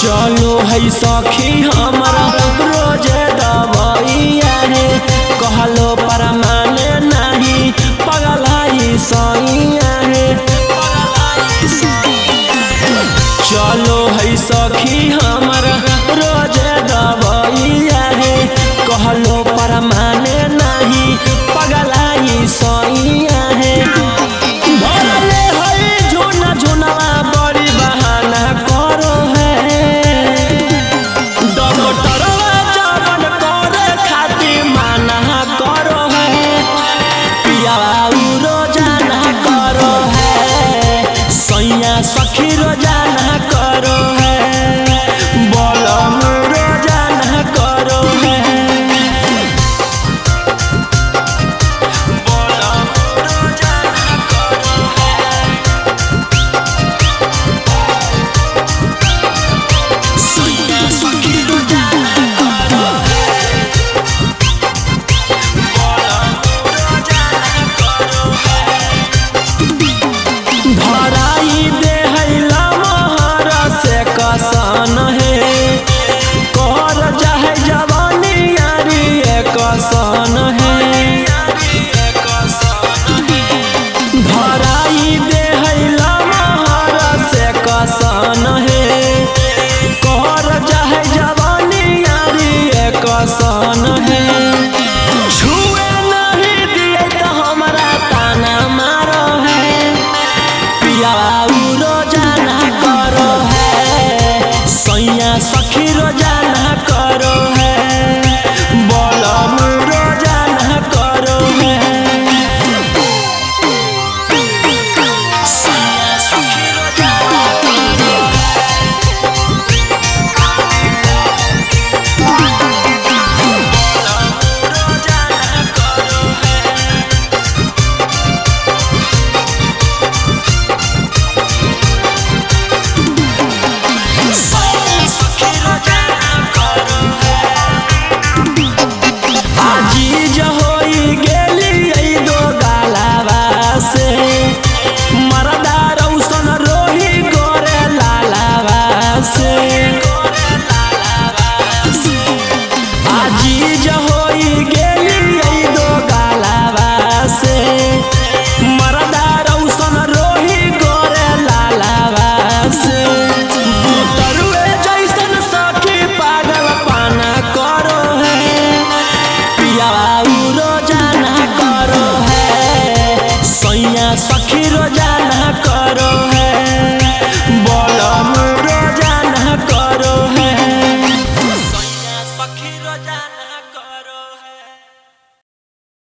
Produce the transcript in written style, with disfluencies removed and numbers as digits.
चलो है सखी हमारा रोज दवाइया है कहलो पर माने नहीं पगलाई सैया है। चलो है सखी हमारा रोज दवाइया है कहलो पर माने नहीं पगलाई सैया है। भरले है झुना झुनवा बड़ी बहाना करो है डॉक्टरवा जवन करे खातिर माना करो है पियावा रोजाना करो है सैया सखी रोजाना करो है बलम रोजाना करो है कसन है कर जाए जवानी यारी कसन है धराई दे महर से कसन है कर जाए जवानी यारी कसन है। छुए नहीं दिए तो हमारा ताना मारो है पिया रोजाना करो है सैया सखी रोजाना करो है बलम रोजाना करो है सैया सखी रोजाना करो